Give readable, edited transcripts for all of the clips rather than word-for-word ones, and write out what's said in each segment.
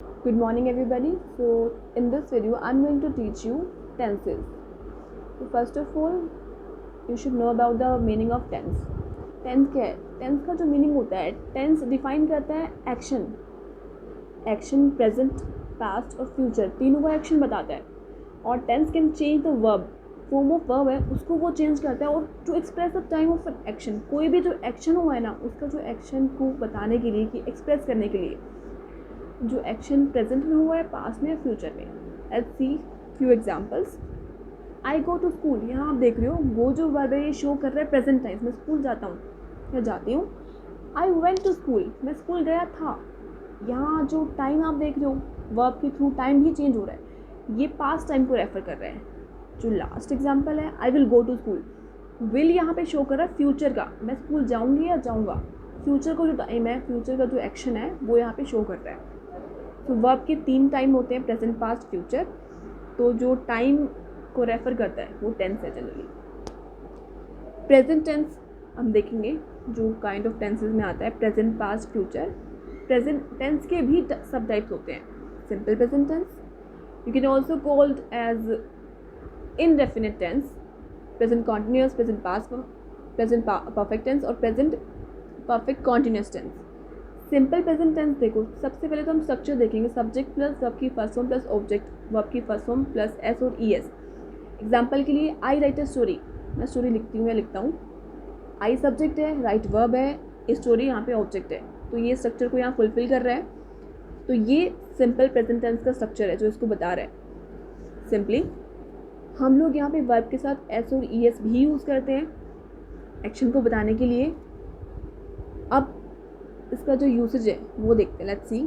Good morning everybody. So in this video I'm going to teach you tenses. So first of all you should know about the meaning of tense. Tense क्या है? Tense का जो meaning होता है, tense define करता है action present past और future तीनों का action बताता है और tense can change the verb. Form of verb है उसको वो चेंज करता है और to express the time of an action कोई भी जो एक्शन हुआ है ना उसका जो एक्शन को बताने के लिए कि एक्सप्रेस करने के लिए जो एक्शन प्रेजेंट में हुआ है पास्ट में या फ्यूचर में. Let's see few examples. I go to school. यहाँ आप देख रहे हो गो जो वर्ब है ये शो कर रहा है प्रेजेंट टाइम. मैं स्कूल जाता हूँ या जाती हूँ. I went to school. मैं स्कूल गया था. यहाँ जो टाइम आप देख रहे हो वर्ब के थ्रू टाइम भी चेंज हो रहा है. ये पास्ट टाइम को रेफर कर रहे हैं. जो लास्ट एग्जाम्पल है I will go to school. Will यहाँ पे शो कर रहा है फ्यूचर का. मैं स्कूल जाऊँगी या जाऊँगा. फ्यूचर का जो टाइम है फ्यूचर का जो एक्शन है वो यहाँ पे शो कर रहा है. तो वर्ब के 3 टाइम होते हैं प्रेजेंट पास्ट फ्यूचर. तो जो टाइम को रेफर करता है वो टेंस है जनरली. प्रेजेंट टेंस हम देखेंगे जो काइंड ऑफ टेंसेस में आता है present past future. Present tense के भी सब टाइप्स होते हैं. Simple present tense you can also called as indefinite tense, present continuous, present past, present perfect tense और present perfect continuous tense. Simple present tense देखो सबसे पहले तो हम स्ट्रक्चर देखेंगे. सब्जेक्ट प्लस वर्ब की first form plus object verb की first form plus s और ई एस. एग्जाम्पल के लिए आई राइट ए स्टोरी. मैं स्टोरी लिखती हूँ या लिखता हूँ. आई सब्जेक्ट है, राइट वर्ब है, स्टोरी यहाँ पे ऑब्जेक्ट है. तो ये स्ट्रक्चर को यहाँ फुलफिल कर रहा है. तो ये सिंपल प्रेजेंट टेंस का स्ट्रक्चर है जो इसको बता रहा है. सिंपली हम लोग यहाँ पे वर्ब के साथ एस और ई एस भी यूज़ करते हैं एक्शन को बताने के लिए. अब इसका जो यूसेज है वो देखते हैं. Let's see.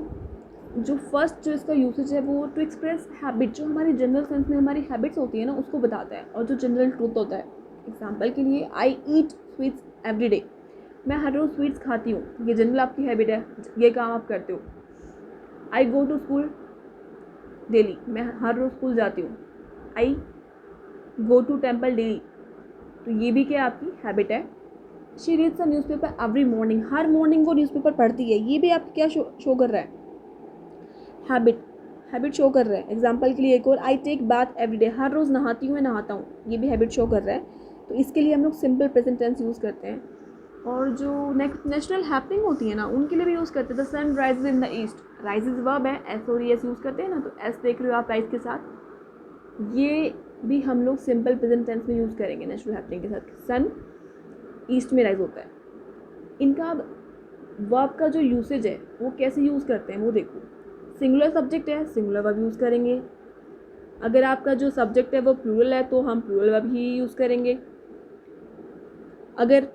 जो फर्स्ट जो इसका यूसेज है वो टू एक्सप्रेस हैबिट. जो हमारी जनरल सेंस में हमारी हैबिट्स होती है ना उसको बताता है और जो जनरल ट्रूथ होता है. एग्जाम्पल के लिए आई ईट स्वीट्स एवरी डे. मैं हर रोज़ स्वीट्स खाती हूँ. ये जनरल आपकी हैबिट है, ये काम आप करते हो. आई गो टू स्कूल डेली. मैं हर रोज़ स्कूल जाती हूँ. आई गो टू टेम्पल डेली. तो ये भी क्या आपकी हैबिट है. She reads a newspaper every morning. Her morning वो न्यूज़पेपर पढ़ती है. ये भी आपको क्या शो कर रहा है. हैबिट शो कर रहा है. एग्जाम्पल के लिए एक और I take bath every day. हर रोज़ नहाती हूँ मैं नहाता हूँ. ये भी हैबिट शो कर रहा है. तो इसके लिए हम लोग सिंपल प्रेजेंट टेंस यूज़ करते हैं. और जो नेचुरल हैपनिंग होती है ना उनके लिए भी यूज़ करते हैं. The sun rises in the east. Rises verb है, एस और एस यूज़ करते हैं ना. तो एस देख रहे हो आप राइज के साथ. ये भी हम लोग सिंपल प्रेजेंट टेंस में यूज़ करेंगे नेचुरल हैपनिंग के साथ. सन ईस्ट में राइज होता है. इनका वर्ब का जो यूसेज है वो कैसे यूज़ करते हैं वो देखो. सिंगुलर सब्जेक्ट है सिंगुलर वर्ब यूज़ करेंगे. अगर आपका जो सब्जेक्ट है वो प्लूरल है तो हम प्लूरल वर्ब ही यूज़ करेंगे. अगर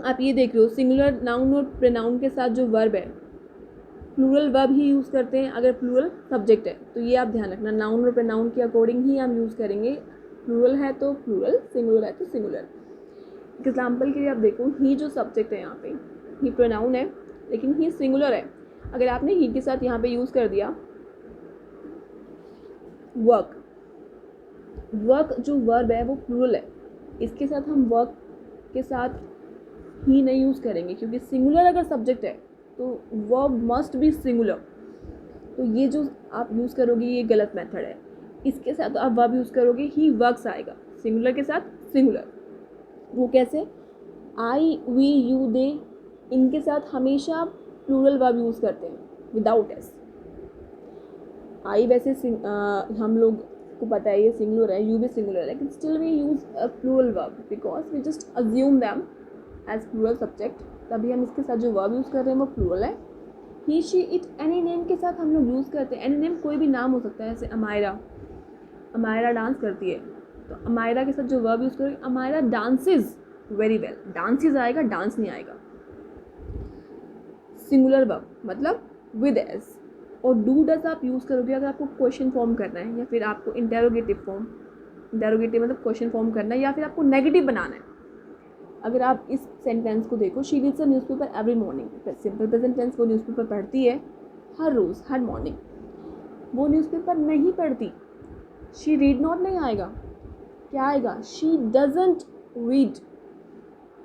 आप ये देख रहे हो सिंगुलर नाउन और प्रोनाउन के साथ जो वर्ब है प्लूरल वर्ब ही यूज़ करते हैं अगर प्लूरल सब्जेक्ट है. तो ये आप ध्यान रखना नाउन और प्रोनाउन के अकॉर्डिंग ही हम यूज़ करेंगे. प्लूरल है तो प्लूरल, सिंगुलर है तो सिंगुलर. एग्जाम्पल के लिए आप देखो ही जो सब्जेक्ट है यहाँ पे ही प्रोनाउन है लेकिन ही सिंगुलर है. अगर आपने ही के साथ यहाँ पे यूज़ कर दिया वर्क. वर्क जो वर्ब है वो प्लूरल है. इसके साथ हम वर्क के साथ ही नहीं यूज़ करेंगे क्योंकि सिंगुलर अगर सब्जेक्ट है तो वर्ब मस्ट बी सिंगुलर. तो ये जो आप यूज़ करोगे ये गलत मेथड है. इसके साथ आप वर्ब यूज़ करोगे ही वर्क्स आएगा सिंगुलर के साथ सिंगुलर. वो कैसे. आई वी यू दे इनके साथ हमेशा प्लूरल वर्ब यूज़ करते हैं विदाउट एस. आई वैसे हम लोग को पता है ये सिंगुलर है, यू भी सिंगुलर है, लेकिन still we use a plural verb because we just assume them as plural subject. तभी हम इसके साथ जो वर्ब यूज़ कर रहे हैं वो प्लूरल है. ही शी इट एनी नेम के साथ हम लोग यूज़ करते हैं. एनी नेम कोई भी नाम हो सकता है. जैसे अमायरा डांस करती है तो अमायरा के साथ जो वर्ब यूज़ करोगे Amaira dances very well. Dances आएगा डांस नहीं आएगा. सिंगुलर वर्ब मतलब विद एस. और डू डज आप यूज़ करोगे अगर आपको क्वेश्चन फॉर्म करना है या फिर आपको इंटेरोगेटिव मतलब क्वेश्चन फॉर्म करना है या फिर आपको नेगेटिव बनाना है. अगर आप इस सेंटेंस को देखो she reads a newspaper every morning. Simple present tense वो न्यूज़पेपर पढ़ती है हर रोज़ हर मॉर्निंग. वो न्यूज़पेपर नहीं पढ़ती. शी रीड नॉट नहीं आएगा. क्या आएगा. She doesn't read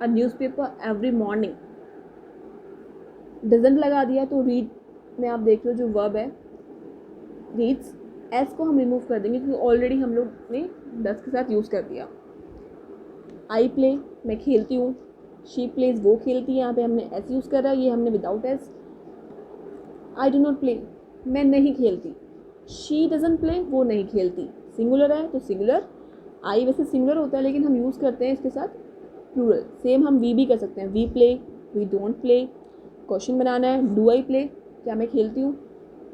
a newspaper every morning. Doesn't लगा दिया तो रीड में आप देख लो जो वर्ब है रीड्स, एस को हम रिमूव कर देंगे क्योंकि ऑलरेडी हम लोग ने डज के साथ यूज़ कर दिया। आई प्ले, मैं खेलती हूँ। शी प्लेज, वो खेलती है, यहाँ पे हमने एस यूज़ करा, ये हमने without S. I do not play, मैं नहीं खेलती। शी डजंट प्ले, वो नहीं खेलती। सिंगुलर है तो सिंगुलर, आई वैसे सिंगुलर होता है लेकिन हम यूज़ करते हैं इसके साथ प्लूरल। सेम हम वी भी कर सकते हैं, we play, we don't play. Question बनाना है, डू आई प्ले, क्या मैं खेलती हूँ,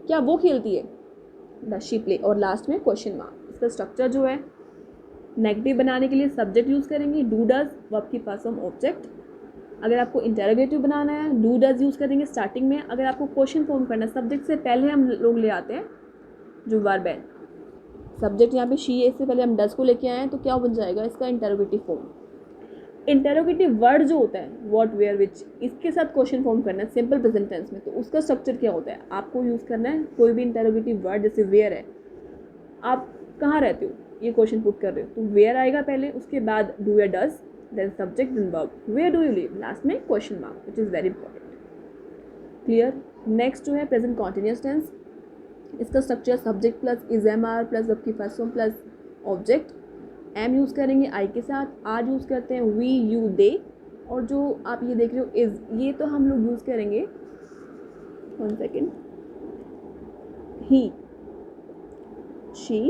क्या वो खेलती है, डज शी प्ले। और लास्ट में क्वेश्चन मार्क। इसका स्ट्रक्चर जो है, नेगेटिव बनाने के लिए सब्जेक्ट यूज़ करेंगे, डू डज, वर्ब की फर्स्ट फॉर्म ऑब्जेक्ट। अगर आपको इंटरोगेटिव बनाना है, डू डज यूज़ करेंगे स्टार्टिंग में। अगर आपको क्वेश्चन फॉर्म करना है, सब्जेक्ट से पहले हम लोग ले आते हैं जो वर्ब है। सब्जेक्ट यहाँ पे शी है, इससे पहले हम डज को लेके आए हैं, तो क्या बन जाएगा इसका इंटरोगेटिव फॉर्म। इंटरोगेटिव वर्ड जो होता है, व्हाट, वेयर, विच, इसके साथ क्वेश्चन फॉर्म करना है सिंपल प्रेजेंट टेंस में, तो उसका स्ट्रक्चर क्या होता है, आपको यूज़ करना है कोई भी इंटरोगेटिव वर्ड। जैसे वेयर है, आप कहाँ रहते हो, ये क्वेश्चन पुट कर रहे हो, तो वेयर आएगा पहले, उसके बाद डू या does, then subject, then verb. Where do you live, last में question mark, which is very important. Clear. Next जो है प्रेजेंट कॉन्टिन्यूअस टेंस। इसका structure subject plus is am are plus verb की first form plus object. Am use करेंगे I के साथ, R use करते हैं वी, यू, दे। और जो आप ये देख रहे हो इज़, ये तो हम लोग यूज़ करेंगे, 1 सेकेंड, ही, शी,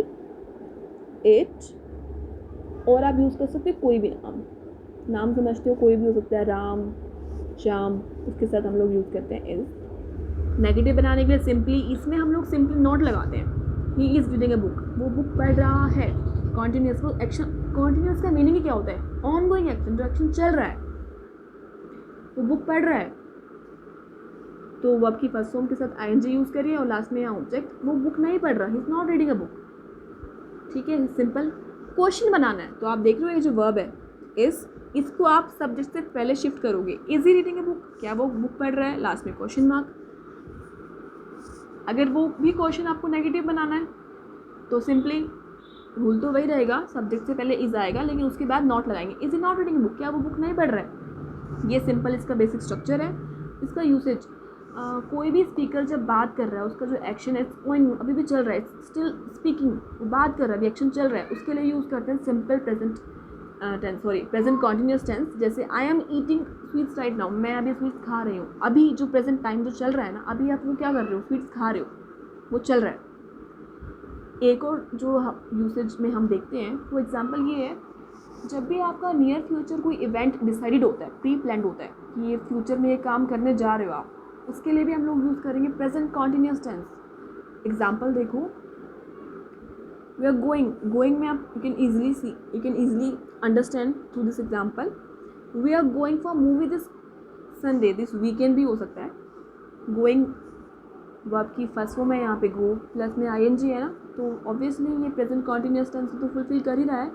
इट। और आप यूज़ कर सकते हो कोई भी नाम समझते हो, कोई भी हो सकता है, राम, श्याम, उसके साथ हम लोग यूज़ करते हैं इज़। नेगेटिव बनाने के लिए सिंपली, इसमें हम लोग सिंपली नॉट लगाते हैं। He is reading a book, वो बुक पढ़ रहा है। कॉन्टिन्यूस, वो एक्शन, कॉन्टिन्यूस का मीनिंग क्या होता है, ऑन गोइंग एक्शन, जो एक्शन चल रहा है, वो बुक पढ़ रहा है, तो वर्ब की फर्स्ट फॉर्म के साथ आईएनजी यूज़ करिए और लास्ट में यहाँ ऑब्जेक्ट। वो बुक नहीं पढ़ रहा, he is not reading a book. ठीक है, सिंपल। क्वेश्चन बनाना है, तो आप देख रहे हो ये जो वर्ब है इस, इसको आप सब्जेक्ट से पहले शिफ्ट करोगे। Is he reading a book, क्या वो बुक पढ़ रहा है, लास्ट में क्वेश्चन मार्क। अगर वो भी क्वेश्चन आपको नेगेटिव बनाना है तो सिंपली रूल तो वही रहेगा, सब्जेक्ट से पहले इज आएगा लेकिन उसके बाद नॉट लगाएंगे। Is he not reading a book, क्या वो बुक नहीं पढ़ रहा है। ये सिंपल इसका बेसिक स्ट्रक्चर है। इसका यूसेज, कोई भी स्पीकर जब बात कर रहा है, उसका जो एक्शन है गोइंग, अभी भी चल रहा है, स्टिल स्पीकिंग, वो बात कर रहा है, अभी एक्शन चल रहा है, उसके लिए यूज़ करते हैं simple present tense, sorry present continuous tense. जैसे I am eating sweets right now, मैं अभी स्वीट्स खा रही हूँ। अभी जो प्रेजेंट टाइम जो चल रहा है ना, अभी आप वो क्या कर रहे हो, स्वीट्स खा रहे हो, वो चल रहा है। एक और जो यूसेज में हम देखते हैं वो एग्जांपल ये है, जब भी आपका नियर फ्यूचर कोई इवेंट डिसाइडेड होता है, प्री प्लान्ड होता है कि ये फ्यूचर में ये काम करने जा रहे हो आप, उसके लिए भी हम लोग यूज़ करेंगे प्रेजेंट कॉन्टिन्यूस टेंस। एग्जांपल देखो, वी आर गोइंग, गोइंग में आप you can easily understand through this example. We are going for movie this Sunday, this weekend भी हो सकता है। गोइंग वर्ब की फर्स्ट फॉर्म है यहाँ पे गो, प्लस में आईएनजी है ना, तो ऑब्वियसली ये प्रेजेंट कॉन्टिन्यूस टेंस तो फुलफिल कर ही रहा है।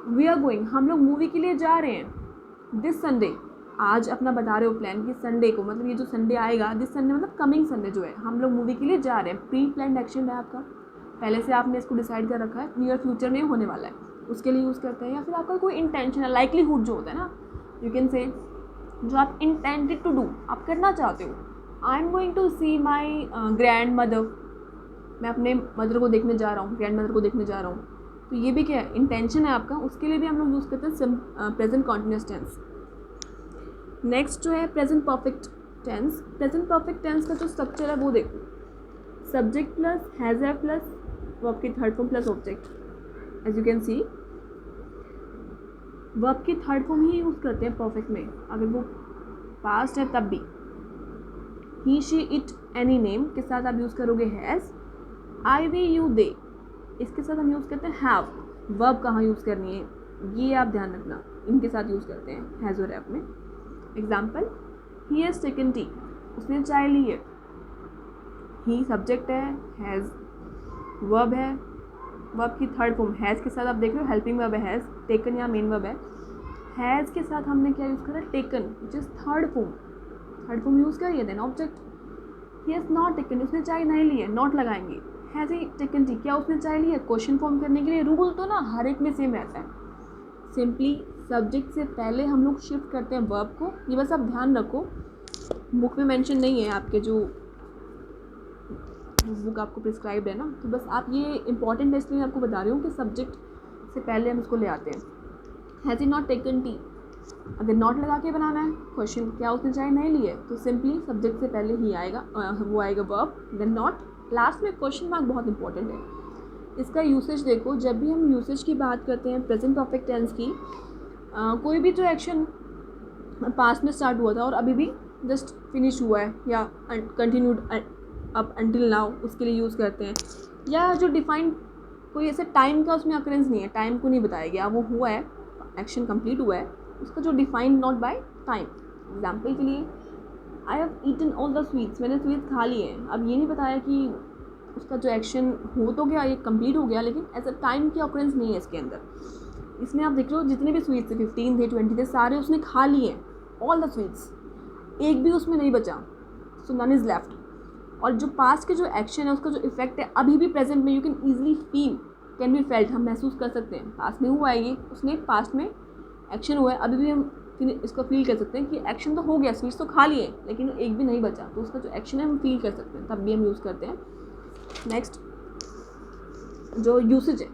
वी आर गोइंग, हम लोग मूवी के लिए जा रहे हैं। दिस संडे, आज अपना बता रहे हो प्लान कि संडे को, मतलब ये जो संडे आएगा, दिस संडे मतलब कमिंग संडे जो है, हम लोग मूवी के लिए जा रहे हैं। प्री प्लान्ड एक्शन है आपका, पहले से आपने इसको डिसाइड कर रखा है, नियर फ्यूचर में होने वाला है, उसके लिए यूज़ करते हैं। या फिर आपका कोई इंटेंशन है, लाइकलीहुड जो होता है ना, यू कैन से, जो आप इंटेंडेड टू डू, आप करना चाहते हो। I am going to see my grandmother अपने मदर को देखने जा रहा हूँ, ग्रैंड मदर को देखने जा रहा हूँ, तो ये भी क्या है, इंटेंशन है आपका, उसके लिए भी हम लोग यूज़ करते हैं प्रेजेंट कॉन्टिन्यूस टेंस। नेक्स्ट जो है present perfect tense. Present perfect tense का जो स्ट्रक्चर है वो देखो, सब्जेक्ट प्लस हैज़ है प्लस वर्ब की third form plus object. As you can see, verb की थर्ड फॉर्म ही यूज़ करते हैं परफेक्ट में, अगर वो पास्ट है तब भी। ही, शी, इट, एनी नेम के साथ आप यूज़ करोगे हैज़। आई, वी, यू, दे, इसके साथ हम यूज़ करते हैं हैव। वर्ब कहाँ यूज़ करनी है ये आप ध्यान रखना, इनके साथ यूज़ करते हैं हैज़ और हैव में। Example, he has taken tea, उसने चाय ली है। ही सब्जेक्ट है, हैज़ वर्ब है, वर्ब की थर्ड फॉर्म हैज़ के साथ आप देख रहे हो हेल्पिंग वर्ब है हैज़, टेकन या मेन वर्ब है। हैज़ के साथ हमने क्या यूज़ करा, taken, which is third form use करिए, then object. He has not taken, उसने चाय नहीं ली है, नॉट लगाएंगे। हैज़ ही टेकन टी, क्या उसने चाय ली है, क्वेश्चन फॉर्म करने के लिए। रूल तो ना हर एक में सेम रहता है, सिंपली सब्जेक्ट से पहले हम लोग शिफ्ट करते हैं वर्ब को, ये बस आप ध्यान रखो। बुक में मेंशन नहीं है आपके जो बुक आपको प्रिस्क्राइब्ड है ना, तो बस आप ये इंपॉर्टेंट है इसलिए मैं आपको बता रही हूँ कि सब्जेक्ट से पहले हम इसको ले आते हैं। Has he not taken T, अगर नॉट लगा के बनाना है क्वेश्चन, क्या उसने चाय नहीं ली है, तो सिंपली सब्जेक्ट से पहले ही आएगा वो आएगा वर्ब, देन नॉट, लास्ट में क्वेश्चन मार्क बहुत इंपॉर्टेंट है। इसका यूसेज देखो, जब भी हम यूसेज की बात करते हैं प्रेजेंट परफेक्ट टेंस की, कोई भी जो एक्शन पास्ट में स्टार्ट हुआ था और अभी भी जस्ट फिनिश हुआ है या कंटिन्यूड अप अंटिल नाउ, उसके लिए यूज़ करते हैं। या जो डिफाइंड कोई ऐसे टाइम का उसमें अकरेंस नहीं है, टाइम को नहीं बताया गया, वो हुआ है, एक्शन कंप्लीट हुआ है, उसका जो defined not by time. Example के लिए I have eaten all the sweets, मैंने स्वीट्स खा लिए हैं। अब ये नहीं बताया कि उसका जो एक्शन हो तो गया, ये कंप्लीट हो गया, लेकिन ऐसा टाइम की ऑकरेंस नहीं है इसके अंदर। इसमें आप देख लो जितने भी स्वीट्स थे 15 थे 20 थे, सारे उसने खा लिए हैं, ऑल द स्वीट्स, एक भी उसमें नहीं बचा, सो नन इज़ लेफ्ट। और जो पास्ट के जो एक्शन है उसका जो इफेक्ट है अभी भी प्रेजेंट में you can easily feel, can be felt, हम महसूस कर सकते हैं। पास्ट में हुआ है ये, उसने पास्ट में एक्शन हुआ है, अभी भी हम इसको फील कर सकते हैं कि एक्शन तो हो गया, स्वीट्स तो खा लिए लेकिन एक भी नहीं बचा, तो उसका जो एक्शन है हम फील कर सकते हैं, तब भी हम यूज़ करते हैं। नेक्स्ट जो यूसेज है,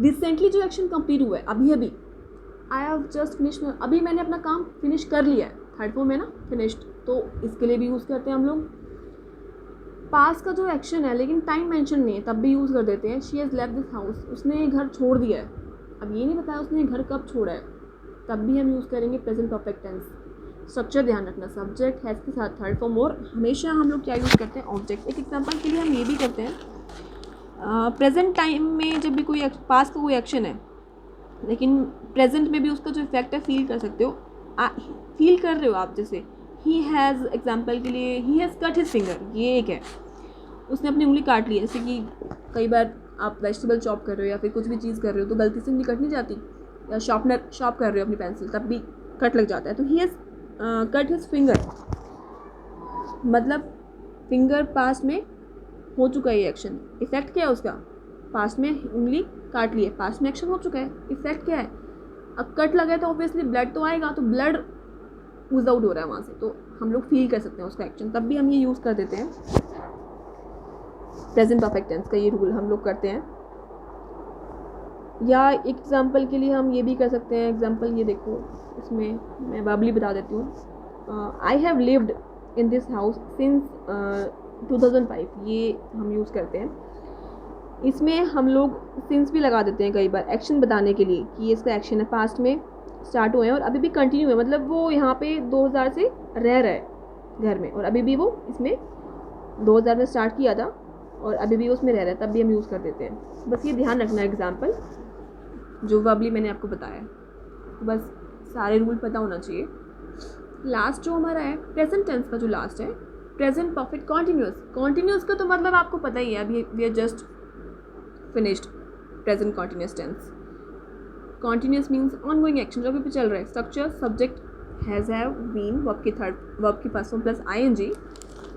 रिसेंटली जो एक्शन कंप्लीट हुआ है, अभी आई हैव जस्ट फिनिश्ड, अभी मैंने अपना काम फिनिश कर लिया है, थर्ड फॉर्म है ना फिनिश्ड, तो इसके लिए भी यूज़ करते हैं हम लोग। पास का जो एक्शन है लेकिन टाइम मेंशन नहीं है, तब भी यूज़ कर देते हैं। She has left this house, उसने घर छोड़ दिया है, अब ये नहीं बताया उसने घर कब छोड़ा है, तब भी हम यूज़ करेंगे प्रेजेंट परफेक्ट टेंस। स्ट्रक्चर ध्यान रखना, सब्जेक्ट हैज़ के साथ थर्ड फॉर्म, और हमेशा हम लोग क्या यूज़ करते हैं, ऑब्जेक्ट। एक एग्जांपल के लिए हम ये भी करते हैं, प्रेजेंट टाइम में जब भी कोई पास का कोई एक्शन है लेकिन प्रेजेंट में भी उसका जो इफेक्ट है फील कर सकते हो, फील कर रहे हो आप। जैसे ही हैज़, एग्जांपल के लिए he has cut his finger, ये एक है, उसने अपनी उंगली काट ली है। जैसे कि कई बार आप वेजिटेबल चॉप कर रहे हो या फिर कुछ भी चीज़ कर रहे हो तो गलती से उंगली कट नहीं जाती, या शॉप कर रहे हो अपनी पेंसिल, तब भी कट लग जाता है। तो he has cut his finger, मतलब फिंगर पास्ट में हो चुका है ये एक्शन, इफेक्ट क्या है उसका, पास्ट में उंगली काट ली है, पास्ट में एक्शन हो चुका है, इफेक्ट क्या है, अब कट लगा है तो ऑब्वियसली ब्लड तो आएगा, तो ब्लड ऊज आउट हो रहा है वहाँ से, तो हम लोग फील कर सकते हैं उसका एक्शन, तब भी हम ये यूज़ कर देते हैं। प्रेजेंट परफेक्ट टेंस का ये रूल हम लोग करते हैं। या एक एग्जांपल के लिए हम ये भी कर सकते हैं, एग्जांपल ये देखो, इसमें मैं वर्बली बता देती हूँ, I have lived in this house since 2005, ये हम यूज़ करते हैं। इसमें हम लोग सिंस भी लगा देते हैं कई बार एक्शन बताने के लिए कि ये इसका एक्शन है, पास्ट में स्टार्ट हुए हैं और अभी भी कंटिन्यू है, मतलब वो यहाँ पे 2000 से रह रहा है घर में और अभी भी वो इसमें 2000 में स्टार्ट किया था और अभी भी उसमें रह रहा है, तब भी हम यूज़ कर देते हैं। बस ये ध्यान रखना एग्जाम्पल जो वर्बली मैंने आपको बताया, तो बस सारे रूल पता होना चाहिए। लास्ट जो हमारा है प्रेजेंट टेंस का, जो लास्ट है प्रेजेंट परफेक्ट कॉन्टिन्यूस। कॉन्टिन्यूस का तो मतलब आपको पता ही है, अभी we are just finished present continuous tense. Continuous means ongoing action, जो अभी भी चल रहा है। Structure subject has, have, been, verb की फर्स्ट फॉर्म प्लस आई,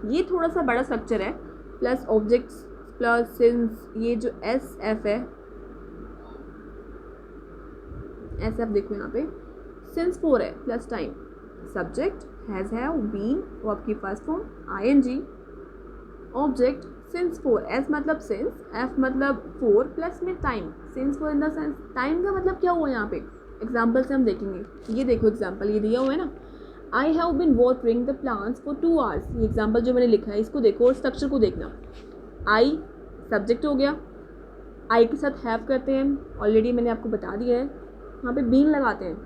ये थोड़ा सा बड़ा स्ट्रक्चर है, प्लस ऑब्जेक्ट्स प्लस सिंस, ये जो एस एफ है, एस एफ देखो यहाँ पे, सिंस 4 है plus time, subject has, have, been, verb की first form I, object since 4, S मतलब सिंस, एफ मतलब 4 प्लस में time, since 4 in the sense, time का मतलब क्या हुआ यहाँ पे, एग्जाम्पल से हम देखेंगे। ये देखो एग्जाम्पल ये दिया हुआ है ना, I have been watering the plants for 2 hours, ये एग्जाम्पल जो मैंने लिखा है इसको देखो और स्ट्रक्चर को देखना। आई सब्जेक्ट हो गया, आई के साथ हैव करते हैं, ऑलरेडी मैंने आपको बता दिया है, यहाँ पे बीन लगाते हैं,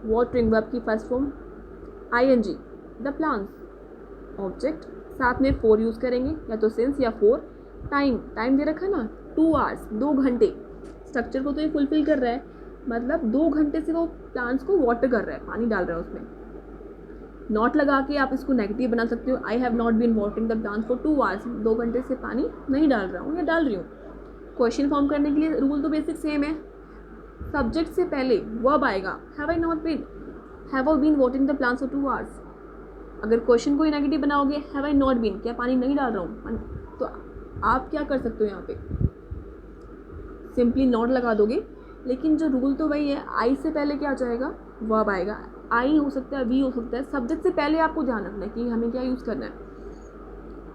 वाटरिंग वर्ब की first form I, the plants object, साथ में 4 यूज़ करेंगे, या तो सिंस या 4, टाइम दे रखा है ना 2 hours, 2 घंटे, स्ट्रक्चर को तो ये फुलफिल कर रहा है, मतलब 2 घंटे से वो प्लांट्स को वाटर कर रहा है, पानी डाल रहा है उसमें। नॉट लगा के आप इसको नेगेटिव बना सकते हो, I have not been watering the plants for 2 hours, 2 घंटे से पानी नहीं डाल रहा हूँ या डाल रही हूँ। क्वेश्चन फॉर्म करने के लिए रूल तो बेसिक सेम है, सब्जेक्ट से पहले वर्ब आएगा, have I been watering the plants for 2 hours। अगर क्वेश्चन को ही नेगेटिव बनाओगे, हैव आई नॉट बीन, क्या पानी नहीं डाल रहा हूँ, तो आप क्या कर सकते हो यहाँ पे, सिंपली नॉट लगा दोगे। लेकिन जो रूल तो वही है, आई से पहले क्या आ जाएगा, वर्ब आएगा, आई हो सकता है, वी हो सकता है, सब्जेक्ट से पहले आपको ध्यान रखना है कि हमें क्या यूज़ करना है।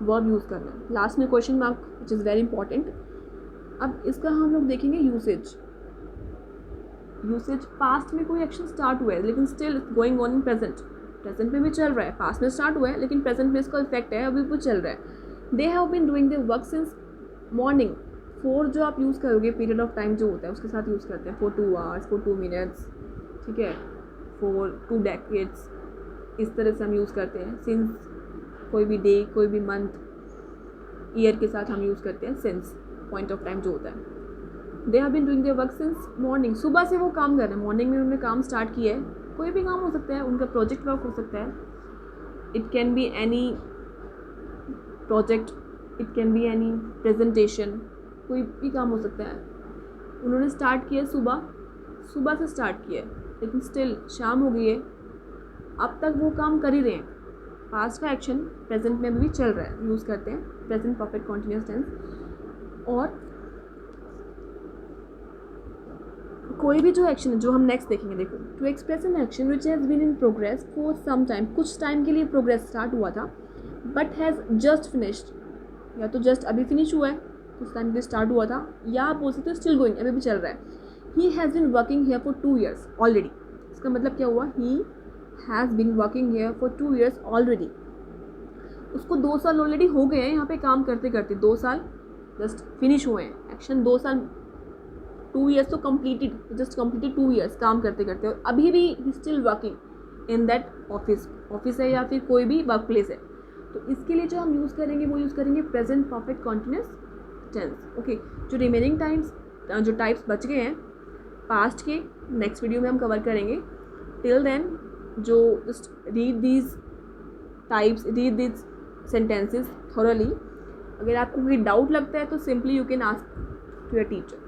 वर्ब यूज़ करना है। लास्ट में question mark which is very important. अब इसका हम लोग देखेंगे यूसेज। पास्ट में कोई एक्शन स्टार्ट हुआ है लेकिन still going on in present में भी चल रहा है। पास्ट में स्टार्ट हुआ है लेकिन प्रेजेंट में इसका इफेक्ट है, अभी भी चल रहा है। They have been doing their work since morning. For जो आप यूज़ करोगे पीरियड ऑफ टाइम जो होता है उसके साथ यूज़ करते हैं, फॉर 2 आवर्स, फॉर 2 मिनट्स, ठीक है, फॉर 2 डेकेड्स, इस तरह से हम यूज़ करते हैं। सिंस कोई भी डे, कोई भी मंथ, ईयर के साथ हम यूज़ करते हैं सिंस पॉइंट ऑफ टाइम जो होता है। They have been doing their work since morning. सुबह से वो काम कर रहे हैं, मॉर्निंग में उन्होंने काम स्टार्ट किया है। कोई भी काम हो सकता है, उनका प्रोजेक्ट वर्क हो सकता है, it can be any project, it can be any presentation, कोई भी काम हो सकता है। उन्होंने स्टार्ट किया सुबह से स्टार्ट किया है लेकिन स्टिल शाम हो गई है, अब तक वो काम कर ही रहे हैं। पास्ट का एक्शन प्रेजेंट में भी चल रहा है, यूज़ करते हैं प्रेजेंट परफेक्ट कॉन्टिन्यूस टेंस। और कोई भी जो एक्शन है जो हम नेक्स्ट देखेंगे, देखो, to express an action which has been in progress for some time, कुछ टाइम के लिए प्रोग्रेस स्टार्ट हुआ था, बट हैज़ जस्ट फिनिश्ड, या तो जस्ट अभी फिनिश हुआ है, कुछ टाइम के लिए स्टार्ट हुआ था, या आप बोल सकते हो स्टिल गोइंग, अभी भी चल रहा है। He has been working here for 2 years already. इसका मतलब क्या हुआ, he has been working here for 2 years already. उसको 2 साल ऑलरेडी हो गए हैं यहाँ पे काम करते करते, 2 साल जस्ट फिनिश हुए हैं, एक्शन 2 साल, 2 years तो कम्प्लीटेड, जस्ट कम्प्लीटेड 2 years काम करते करते, और अभी भी he still working in that office है या फिर कोई भी वर्क प्लेस है। तो इसके लिए जो हम यूज़ करेंगे वो यूज़ करेंगे present perfect continuous tense. Okay, जो रिमेनिंग टाइम्स जो टाइप्स बच गए हैं पास्ट के, नेक्स्ट वीडियो में हम कवर करेंगे। टिल देन जो just read these types, read these sentences thoroughly. अगर आपको कोई डाउट लगता है तो simply you can ask to your teacher.